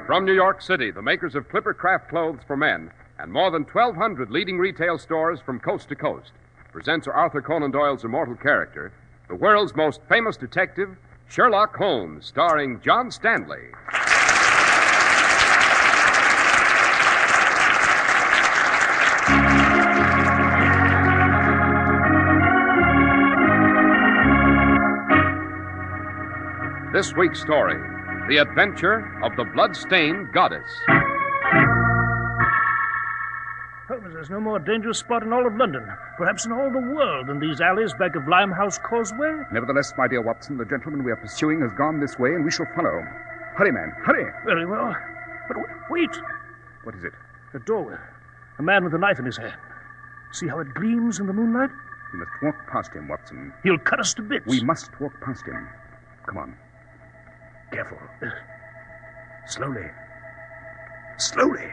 From New York City, the makers of Clipper Craft Clothes for Men and more than 1,200 leading retail stores from coast to coast presents Arthur Conan Doyle's immortal character, the world's most famous detective, Sherlock Holmes, starring John Stanley. This week's story, The Adventure of the Bloodstained Goddess. Holmes, there's no more dangerous spot in all of London, perhaps in all the world, than these alleys back of Limehouse Causeway. Nevertheless, my dear Watson, the gentleman we are pursuing has gone this way, and we shall follow. Hurry, man, hurry. Very well. But wait. What is it? A doorway. A man with a knife in his hand. See how it gleams in the moonlight? We must walk past him, Watson. He'll cut us to bits. We must walk past him. Come on. Careful. Slowly. Slowly.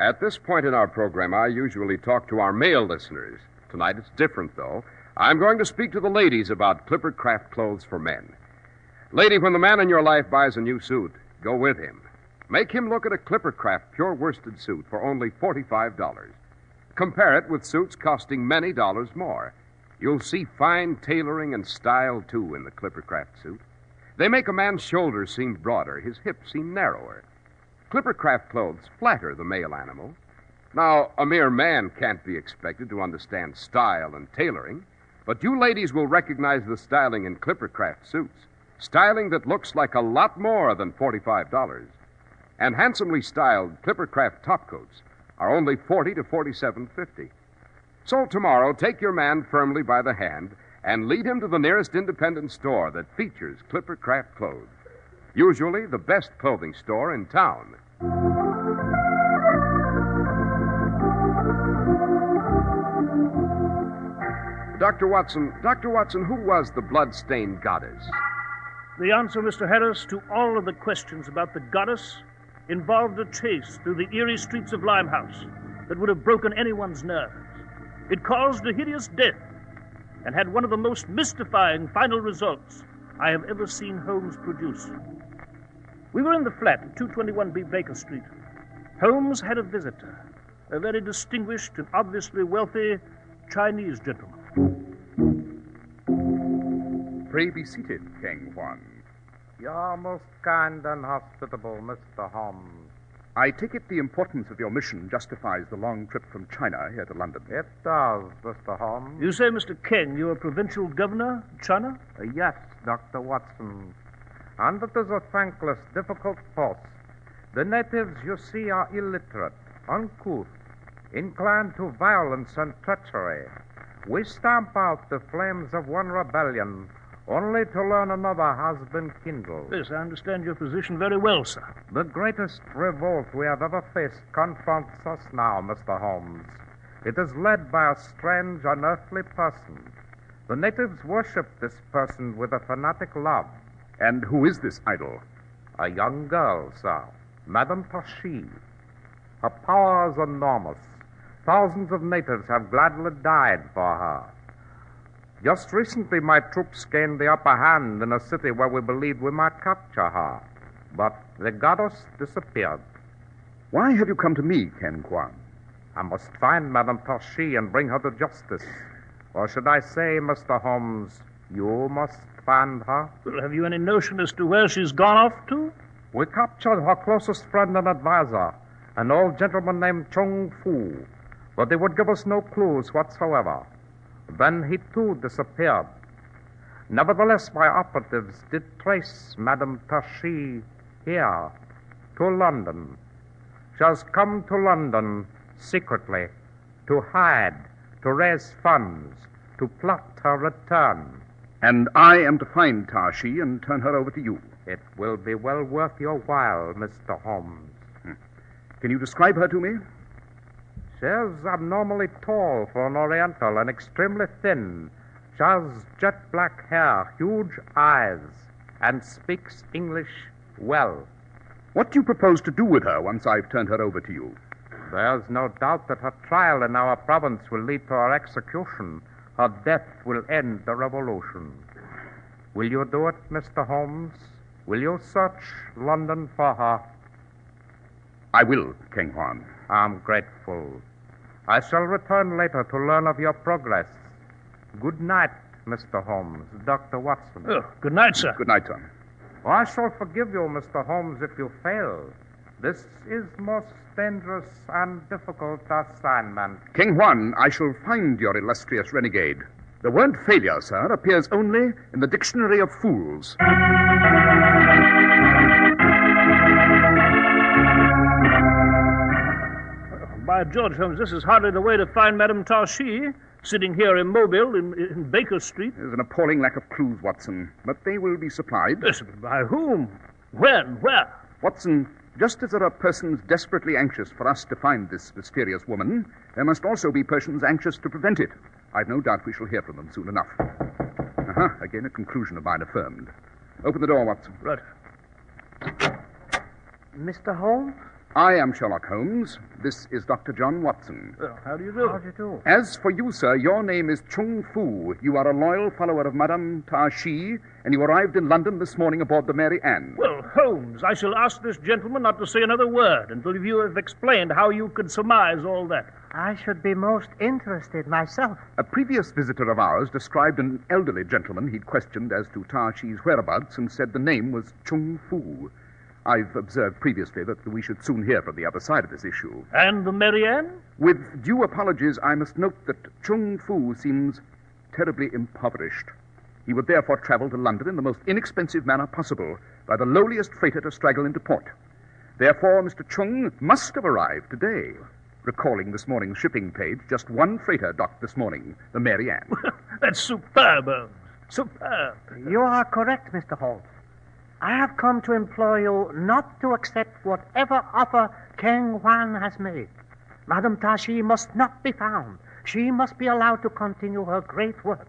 At this point in our program, I usually talk to our male listeners. Tonight it's different, though. I'm going to speak to the ladies about Clipper Craft Clothes for Men. Lady, when the man in your life buys a new suit, go with him. Make him look at a Clipper Craft pure worsted suit for only $45. Compare it with suits costing many dollars more. You'll see fine tailoring and style, too, in the Clipper Craft suit. They make a man's shoulders seem broader, his hips seem narrower. Clipper Craft clothes flatter the male animal. Now, a mere man can't be expected to understand style and tailoring, but you ladies will recognize the styling in Clipper Craft suits. Styling that looks like a lot more than $45. And handsomely styled Clipper Craft topcoats are only $40 to $47.50. So tomorrow, take your man firmly by the hand and lead him to the nearest independent store that features Clipper Craft clothes. Usually the best clothing store in town. Dr. Watson, who was the Bloodstained Goddess? The answer, Mr. Harris, to all of the questions about the goddess involved a chase through the eerie streets of Limehouse that would have broken anyone's nerves. It caused a hideous death and had one of the most mystifying final results I have ever seen Holmes produce. We were in the flat at 221B Baker Street. Holmes had a visitor, a very distinguished and obviously wealthy Chinese gentleman. Pray be seated, Kang Huan. You're most kind and hospitable, Mr. Holmes. I take it the importance of your mission justifies the long trip from China here to London. It does, Mr. Holmes. You say, Mr. King, you're a provincial governor of China? Yes, Dr. Watson. And it is a thankless, difficult post. The natives, you see, are illiterate, uncouth, inclined to violence and treachery. We stamp out the flames of one rebellion, only to learn another has been kindled. Yes, I understand your position very well, sir. The greatest revolt we have ever faced confronts us now, Mr. Holmes. It is led by a strange, unearthly person. The natives worship this person with a fanatic love. And who is this idol? A young girl, sir, Madame Tashi. Her power is enormous. Thousands of natives have gladly died for her. Just recently, my troops gained the upper hand in a city where we believed we might capture her. But the goddess disappeared. Why have you come to me, Ken Kwan? I must find Madame Tashi and bring her to justice. Or should I say, Mr. Holmes, you must find her? Well, have you any notion as to where she's gone off to? We captured her closest friend and advisor, an old gentleman named Chung Fu, but he would give us no clues whatsoever. Then he, too, disappeared. Nevertheless, my operatives did trace Madame Tashi here, to London. She has come to London secretly, to hide, to raise funds, to plot her return. And I am to find Tashi and turn her over to you. It will be well worth your while, Mr. Holmes. Can you describe her to me? She is abnormally tall for an Oriental and extremely thin. She has jet black hair, huge eyes, and speaks English well. What do you propose to do with her once I've turned her over to you? There's no doubt that her trial in our province will lead to her execution, Her death will end the revolution. Will you do it, Mr. Holmes? Will you search London for her? I will, King Juan. I'm grateful. I shall return later to learn of your progress. Good night, Mr. Holmes. Dr. Watson. Oh, good night, sir. Good night, sir. I shall forgive you, Mr. Holmes, if you fail. This is most dangerous and difficult assignment. King Juan, I shall find your illustrious renegade. The word failure, sir, appears only in the dictionary of fools. By George, Holmes, this is hardly the way to find Madame Tarshi, sitting here immobile in Baker Street. There's an appalling lack of clues, Watson, but they will be supplied. Yes, but by whom? When? Where? Watson, just as there are persons desperately anxious for us to find this mysterious woman, there must also be persons anxious to prevent it. I've no doubt we shall hear from them soon enough. Again, a conclusion of mine affirmed. Open the door, Watson. Right. Mr. Holmes? I am Sherlock Holmes. This is Dr. John Watson. Well, how do you do? How do you do? As for you, sir, your name is Chung Fu. You are a loyal follower of Madame Tarshi, and you arrived in London this morning aboard the Mary Ann. Well, Holmes, I shall ask this gentleman not to say another word until you have explained how you could surmise all that. I should be most interested myself. A previous visitor of ours described an elderly gentleman he'd questioned as to Tarshi's whereabouts and said the name was Chung Fu. I've observed previously that we should soon hear from the other side of this issue. And the Mary Ann? With due apologies, I must note that Chung Fu seems terribly impoverished. He would therefore travel to London in the most inexpensive manner possible, by the lowliest freighter to straggle into port. Therefore, Mr. Chung must have arrived today. Recalling this morning's shipping page, just one freighter docked this morning, the Mary Ann. That's superb, Holmes. Superb. You are correct, Mr. Holmes. I have come to implore you not to accept whatever offer King Juan has made. Madame Tashi must not be found. She must be allowed to continue her great work.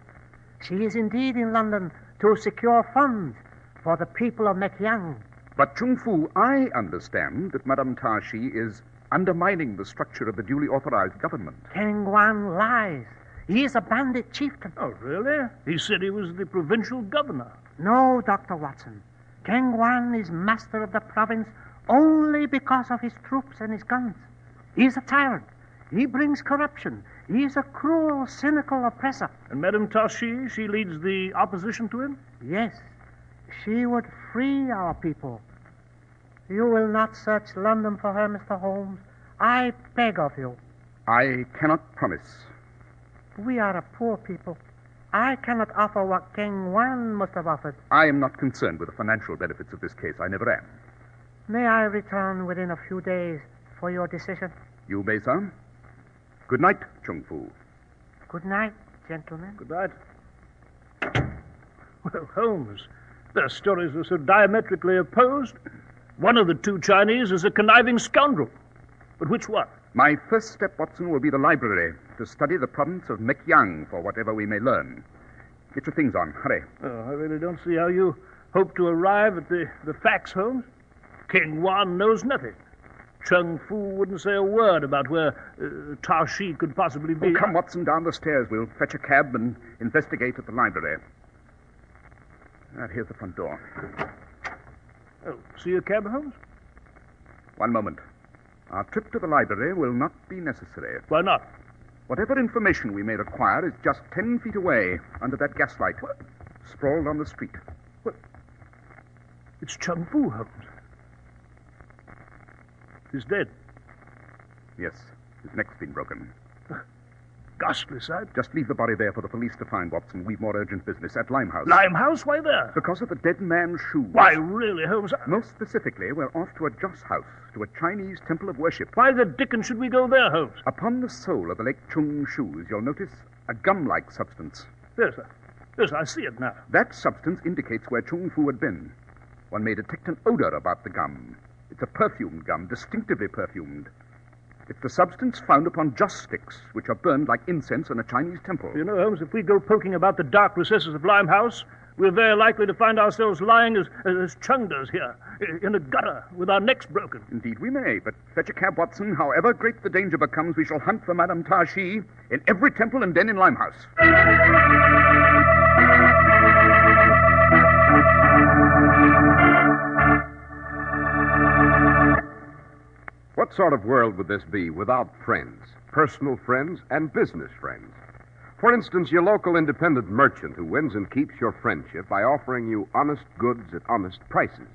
She is indeed in London to secure funds for the people of Mekyang. But Chung Fu, I understand that Madame Tashi is undermining the structure of the duly authorized government. King Juan lies. He is a bandit chieftain. Oh, really? He said he was the provincial governor. No, Dr. Watson. King Juan is master of the province only because of his troops and his guns. He is a tyrant. He brings corruption. He is a cruel, cynical oppressor. And Madame Tashi, she leads the opposition to him? Yes, she would free our people. You will not search London for her, Mr. Holmes. I beg of you. I cannot promise. We are a poor people. I cannot offer what King Juan must have offered. I am not concerned with the financial benefits of this case. I never am. May I return within a few days for your decision? You may, sir. Good night, Chung Fu. Good night, gentlemen. Good night. Well, Holmes, their stories are so diametrically opposed. One of the two Chinese is a conniving scoundrel. But which one? My first step, Watson, will be the library to study the province of Mekyang for whatever we may learn. Get your things on. Hurry. Oh, I really don't see how you hope to arrive at the facts, Holmes. King Juan knows nothing. Chung Fu wouldn't say a word about where Tashi could possibly be. Oh, come, Watson, down the stairs. We'll fetch a cab and investigate at the library. Here's the front door. Oh, see a cab, Holmes? One moment. Our trip to the library will not be necessary. Why not? Whatever information we may require is just 10 feet away under that gaslight, sprawled on the street. What? It's Chung Fu, Holmes. He's dead. Yes, his neck's been broken. Ghastly sight. Just leave the body there for the police to find, Watson. We've more urgent business at Limehouse. Limehouse? Why there? Because of the dead man's shoes. Why, really, Holmes? Most specifically, we're off to a Joss house, to a Chinese temple of worship. Why the dickens should we go there, Holmes? Upon the sole of the Lake Chung shoes, you'll notice a gum-like substance. Yes, sir. Yes, I see it now. That substance indicates where Chung Fu had been. One may detect an odor about the gum. It's a perfumed gum, distinctively perfumed. It's the substance found upon joss sticks, which are burned like incense in a Chinese temple. You know, Holmes, if we go poking about the dark recesses of Limehouse, we're very likely to find ourselves lying as chungers here, in a gutter, with our necks broken. Indeed we may, but fetch a cab, Watson. However great the danger becomes, we shall hunt for Madame Tashi in every temple and den in Limehouse. What sort of world would this be without friends, personal friends, and business friends? For instance, your local independent merchant who wins and keeps your friendship by offering you honest goods at honest prices.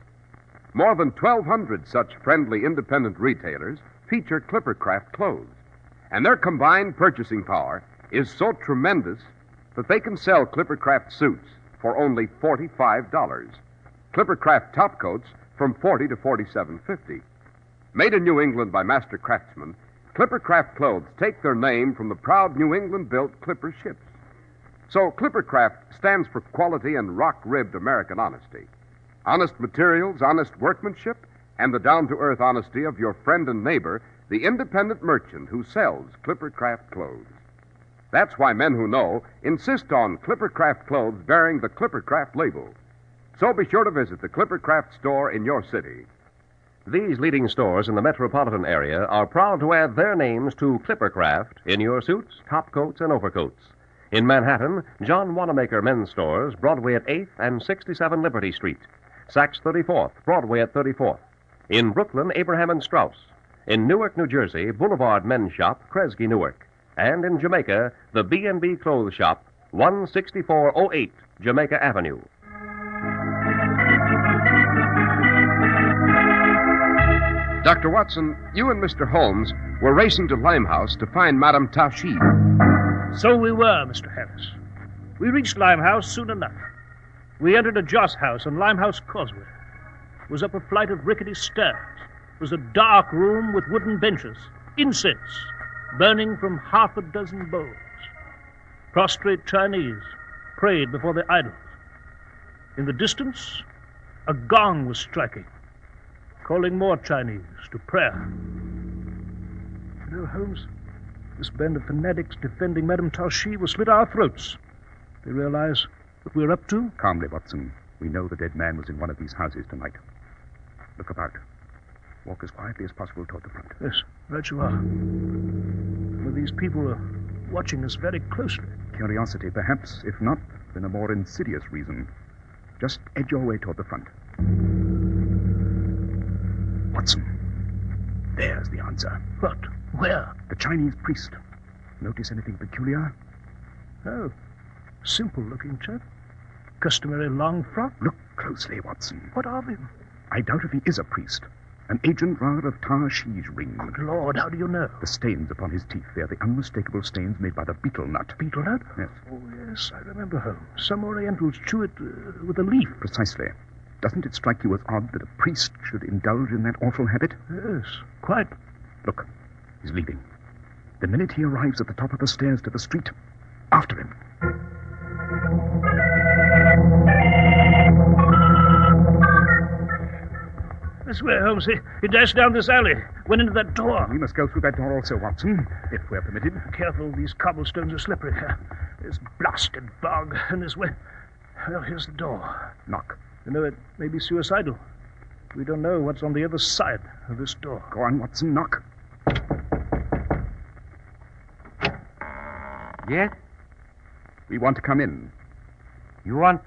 More than 1,200 such friendly independent retailers feature Clippercraft clothes, and their combined purchasing power is so tremendous that they can sell Clippercraft suits for only $45. Clippercraft topcoats from $40 to $47.50. Made in New England by master craftsmen, Clippercraft clothes take their name from the proud New England-built Clipper ships. So Clippercraft stands for quality and rock-ribbed American honesty. Honest materials, honest workmanship, and the down-to-earth honesty of your friend and neighbor, the independent merchant who sells Clippercraft clothes. That's why men who know insist on Clippercraft clothes bearing the Clippercraft label. So be sure to visit the Clippercraft store in your city. These leading stores in the metropolitan area are proud to add their names to Clippercraft in your suits, topcoats, and overcoats. In Manhattan, John Wanamaker Men's Stores, Broadway at 8th and 67 Liberty Street. Saks 34th, Broadway at 34th. In Brooklyn, Abraham and Strauss. In Newark, New Jersey, Boulevard Men's Shop, Kresge, Newark. And in Jamaica, the B&B Clothes Shop, 16408 Jamaica Avenue. Dr. Watson, you and Mr. Holmes were racing to Limehouse to find Madame Tashi. So we were, Mr. Harris. We reached Limehouse soon enough. We entered a joss house on Limehouse Causeway. It was up a flight of rickety stairs. It was a dark room with wooden benches, incense burning from half a dozen bowls. Prostrate Chinese prayed before their idols. In the distance, a gong was striking, calling more Chinese to prayer. You know, Holmes, this band of fanatics defending Madame Tashi will slit our throats. They realize what we're up to? Calmly, Watson. We know the dead man was in one of these houses tonight. Look about. Walk as quietly as possible toward the front. Yes, right you are. Some of these people are watching us very closely. Curiosity, perhaps. If not, then a more insidious reason. Just edge your way toward the front. Watson, there's the answer. What? Where? The Chinese priest. Notice anything peculiar? Oh, simple-looking chap. Customary long frock. Look closely, Watson. What of him? I doubt if he is a priest. An agent, rather, of Tashi's ring. Good Lord, how do you know? The stains upon his teeth. They're the unmistakable stains made by the betel nut. Betel nut? Yes. Oh, yes, I remember, Holmes. Some Orientals chew it with a leaf. Precisely. Doesn't it strike you as odd that a priest should indulge in that awful habit? Yes, quite. Look, he's leaving. The minute he arrives at the top of the stairs to the street, after him. This way, Holmes. He dashed down this alley, went into that door. We must go through that door also, Watson, if we're permitted. Careful, these cobblestones are slippery. There's blasted bog in this way. Well, here's the door. Knock. You know, it may be suicidal. We don't know what's on the other side of this door. Go on, Watson, knock. Yes? We want to come in. You want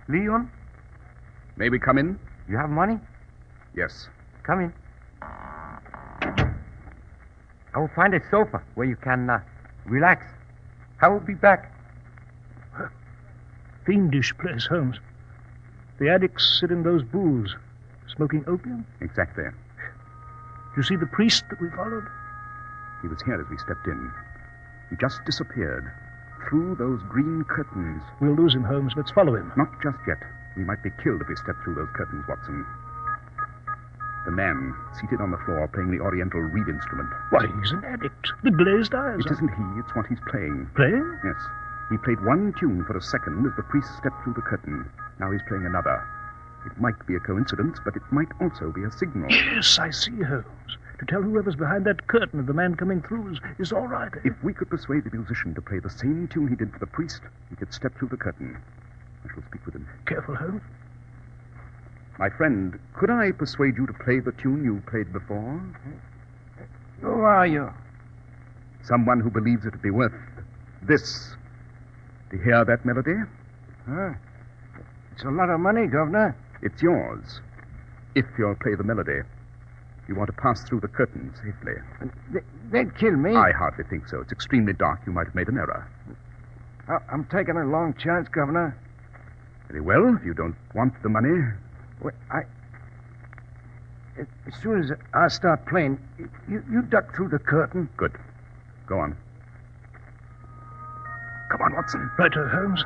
Leon? May we come in? You have money? Yes. Come in. I will find a sofa where you can relax. I will be back. Fiendish place, Holmes. The addicts sit in those booths, smoking opium. Exactly. You see the priest that we followed? He was here as we stepped in. He just disappeared through those green curtains. We'll lose him, Holmes. Let's follow him. Not just yet. We might be killed if we step through those curtains, Watson. The man, seated on the floor, playing the Oriental reed instrument. Why, he's an addict. The glazed eyes. It isn't he, it's what he's playing. Playing? Yes. He played one tune for a second as the priest stepped through the curtain. Now he's playing another. It might be a coincidence, but it might also be a signal. Yes, I see, Holmes. To tell whoever's behind that curtain of the man coming through is all right. If we could persuade the musician to play the same tune he did for the priest, he could step through the curtain. I shall speak with him. Careful, Holmes. My friend, could I persuade you to play the tune you played before? Who are you? Someone who believes it to be worth this. To hear that melody? Huh? It's a lot of money, Governor. It's yours. If you'll play the melody. You want to pass through the curtain safely. They'd kill me. I hardly think so. It's extremely dark. You might have made an error. I'm taking a long chance, Governor. Very well. If you don't want the money. Well, as soon as I start playing, you duck through the curtain. Good. Go on. Come on, Watson. Righto, Holmes.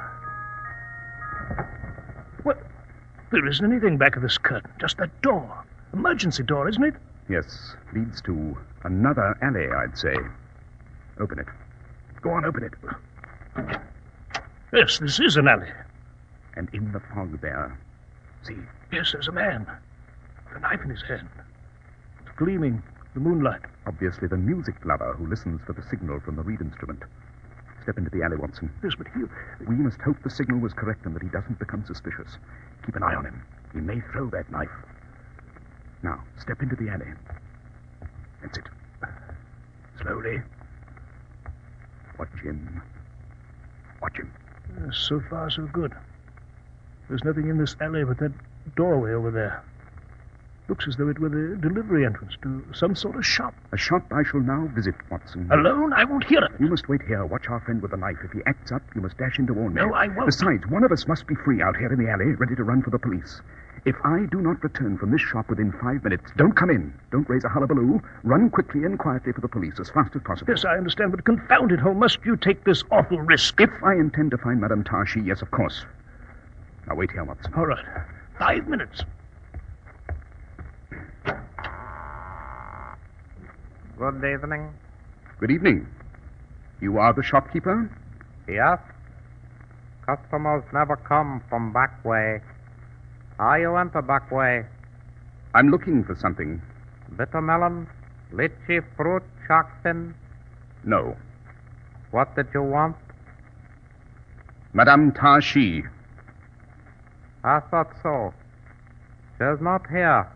Well, there isn't anything back of this curtain. Just that door. Emergency door, isn't it? Yes. Leads to another alley, I'd say. Open it. Go on, open it. Yes, this is an alley. And in the fog there. See? Yes, there's a man. With a knife in his hand. It's gleaming in the moonlight. Obviously the music lover who listens for the signal from the reed instrument. Step into the alley, Watson. Yes, but he... We must hope the signal was correct and that he doesn't become suspicious. Keep an eye on him. He may throw that knife. Now, step into the alley. That's it. Slowly. Watch him. Watch him. So far, so good. There's nothing in this alley but that doorway over there. Looks as though it were the delivery entrance to some sort of shop. A shop I shall now visit, Watson. Alone? I won't hear it. You must wait here. Watch our friend with the knife. If he acts up, you must dash in to warn me. No, I won't. Besides, one of us must be free out here in the alley, ready to run for the police. If I do not return from this shop within 5 minutes, don't come in. Don't raise a hullabaloo. Run quickly and quietly for the police as fast as possible. Yes, I understand, but confound it, Holmes, must you take this awful risk? If I intend to find Madame Tarshi, yes, of course. Now wait here, Watson. All right. 5 minutes. Good evening. Good evening. You are the shopkeeper? Yes. Customers never come from back way. Are you enter back way? I'm looking for something. Bitter melon, lychee fruit, chocolate. No. What did you want? Madame Tarshi. I thought so. She's not here.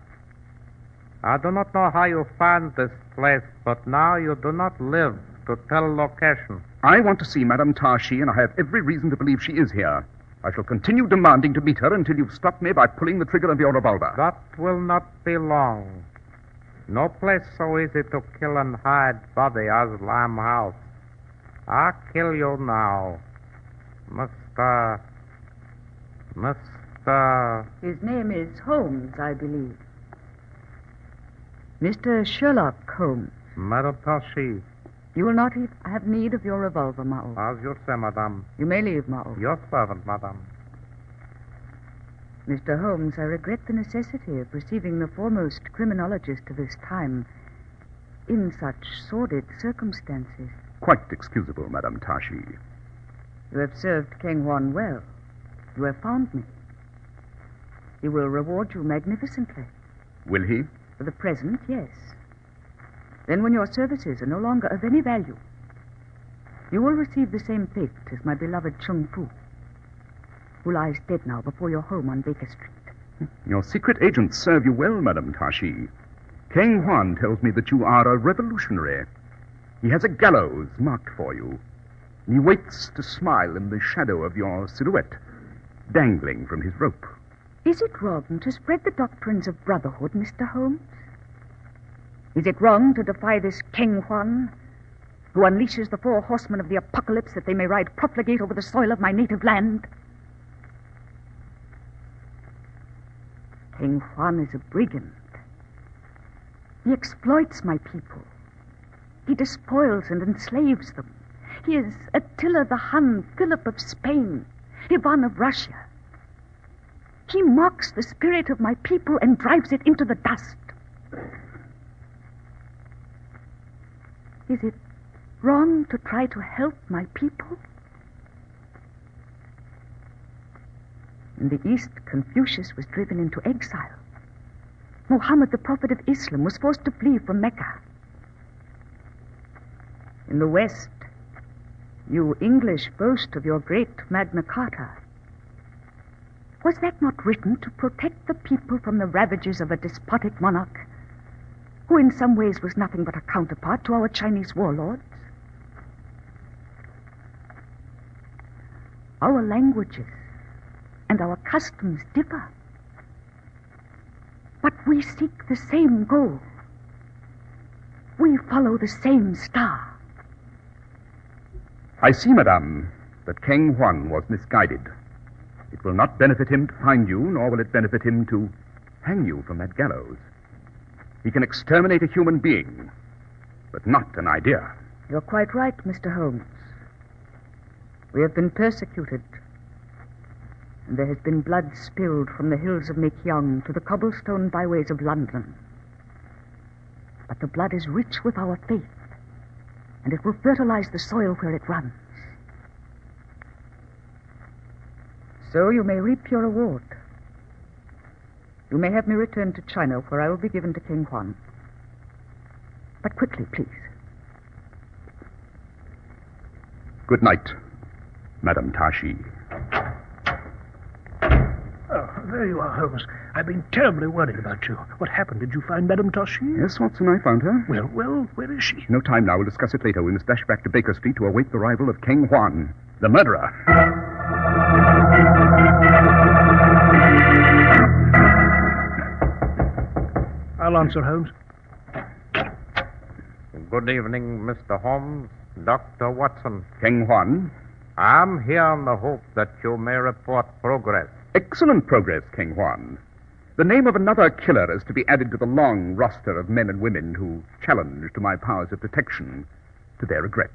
I do not know how you found this place, but now you do not live to tell location. I want to see Madame Tarshi, and I have every reason to believe she is here. I shall continue demanding to meet her until you've stopped me by pulling the trigger of your revolver. That will not be long. No place so easy to kill and hide body as Limehouse. I'll kill you now. Mr. His name is Holmes, I believe. Mr. Sherlock Holmes. Madame Tarshi. You will not have need of your revolver, Mao. As you say, madame. You may leave, Mao. Your servant, madame. Mr. Holmes, I regret the necessity of receiving the foremost criminologist of this time in such sordid circumstances. Quite excusable, Madame Tarshi. You have served King Juan well. You have found me. He will reward you magnificently. Will he? For the present, yes. Then when your services are no longer of any value, you will receive the same fate as my beloved Chung Fu, who lies dead now before your home on Baker Street. Your secret agents serve you well, Madame Tarshi. King Juan tells me that you are a revolutionary. He has a gallows marked for you. And he waits to smile in the shadow of your silhouette, dangling from his rope. Is it wrong to spread the doctrines of brotherhood, Mr. Holmes? Is it wrong to defy this King Juan, who unleashes the 4 horsemen of the apocalypse that they may ride profligate over the soil of my native land? King Juan is a brigand. He exploits my people. He despoils and enslaves them. He is Attila the Hun, Philip of Spain, Ivan of Russia. He mocks the spirit of my people and drives it into the dust. Is it wrong to try to help my people? In the East, Confucius was driven into exile. Muhammad, the prophet of Islam, was forced to flee from Mecca. In the West, you English boast of your great Magna Carta. Was that not written to protect the people from the ravages of a despotic monarch, who in some ways was nothing but a counterpart to our Chinese warlords? Our languages and our customs differ, but we seek the same goal. We follow the same star. I see, madame, that King Juan was misguided. It will not benefit him to find you, nor will it benefit him to hang you from that gallows. He can exterminate a human being, but not an idea. You're quite right, Mr. Holmes. We have been persecuted, and there has been blood spilled from the hills of Mekyong to the cobblestone byways of London. But the blood is rich with our faith, and it will fertilize the soil where it runs. So you may reap your reward. You may have me returned to China, where I will be given to King Juan. But quickly, please. Good night, Madame Tashi. Oh, there you are, Holmes. I've been terribly worried about you. What happened? Did you find Madame Tashi? Yes, Watson, I found her. Well, where is she? No time now. We'll discuss it later. We must dash back to Baker Street to await the arrival of King Juan, the murderer. I'll answer, Holmes. Good evening, Mr. Holmes, Dr. Watson. King Juan. I'm here in the hope that you may report progress. Excellent progress, King Juan. The name of another killer is to be added to the long roster of men and women who challenged my powers of detection, to their regret.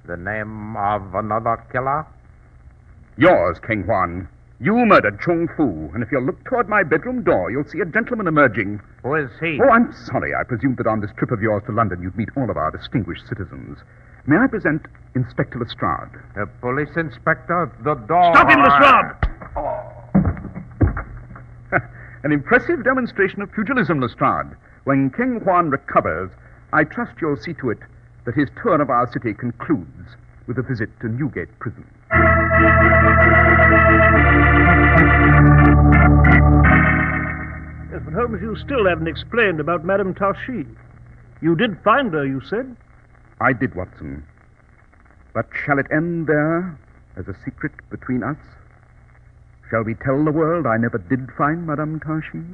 The name of another killer? Yours, King Juan. You murdered Chung Fu, and if you'll look toward my bedroom door, you'll see a gentleman emerging. Who is he? Oh, I'm sorry. I presumed that on this trip of yours to London you'd meet all of our distinguished citizens. May I present Inspector Lestrade? A police inspector at the door. Stop him, Lestrade! An impressive demonstration of pugilism, Lestrade. When King Juan recovers, I trust you'll see to it that his tour of our city concludes with a visit to Newgate Prison. Yes, but Holmes, you still haven't explained about Madame Tashi. You did find her, you said? I did, Watson. But shall it end there as a secret between us? Shall we tell the world I never did find Madame Tashi?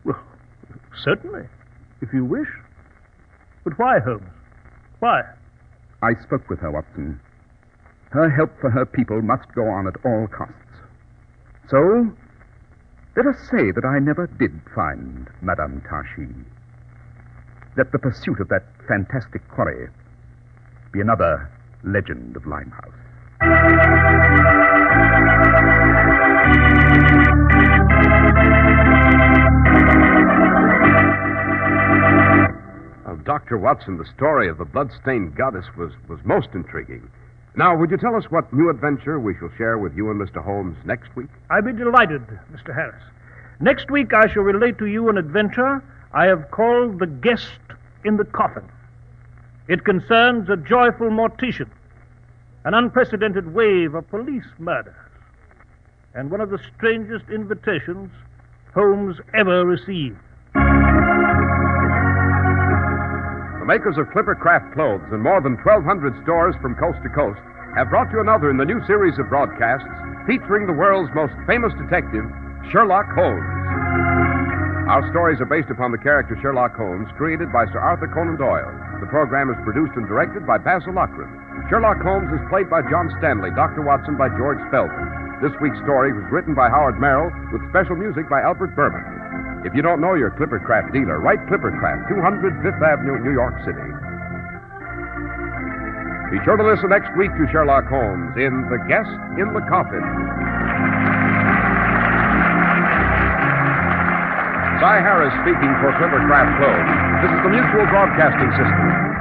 Well, certainly, if you wish. But why, Holmes? Why? I spoke with her, Watson. Her help for her people must go on at all costs. So, let us say that I never did find Madame Tashi. Let the pursuit of that fantastic quarry be another legend of Limehouse. Well, Dr. Watson, the story of the bloodstained goddess was most intriguing. Now, would you tell us what new adventure we shall share with you and Mr. Holmes next week? I'd be delighted, Mr. Harris. Next week I shall relate to you an adventure I have called The Guest in the Coffin. It concerns a joyful mortician, an unprecedented wave of police murders, and one of the strangest invitations Holmes ever received. The makers of Clipper Craft clothes and more than 1,200 stores from coast to coast have brought you another in the new series of broadcasts featuring the world's most famous detective, Sherlock Holmes. Our stories are based upon the character Sherlock Holmes, created by Sir Arthur Conan Doyle. The program is produced and directed by Basil Lockran. Sherlock Holmes is played by John Stanley, Dr. Watson by George Spelman. This week's story was written by Howard Merrill with special music by Albert Berman. If you don't know your Clipper Craft dealer, write Clipper Craft, 200 Fifth Avenue, New York City. Be sure to listen next week to Sherlock Holmes in The Guest in the Coffin. Cy Harris speaking for Clipper Craft Clothes. This is the Mutual Broadcasting System.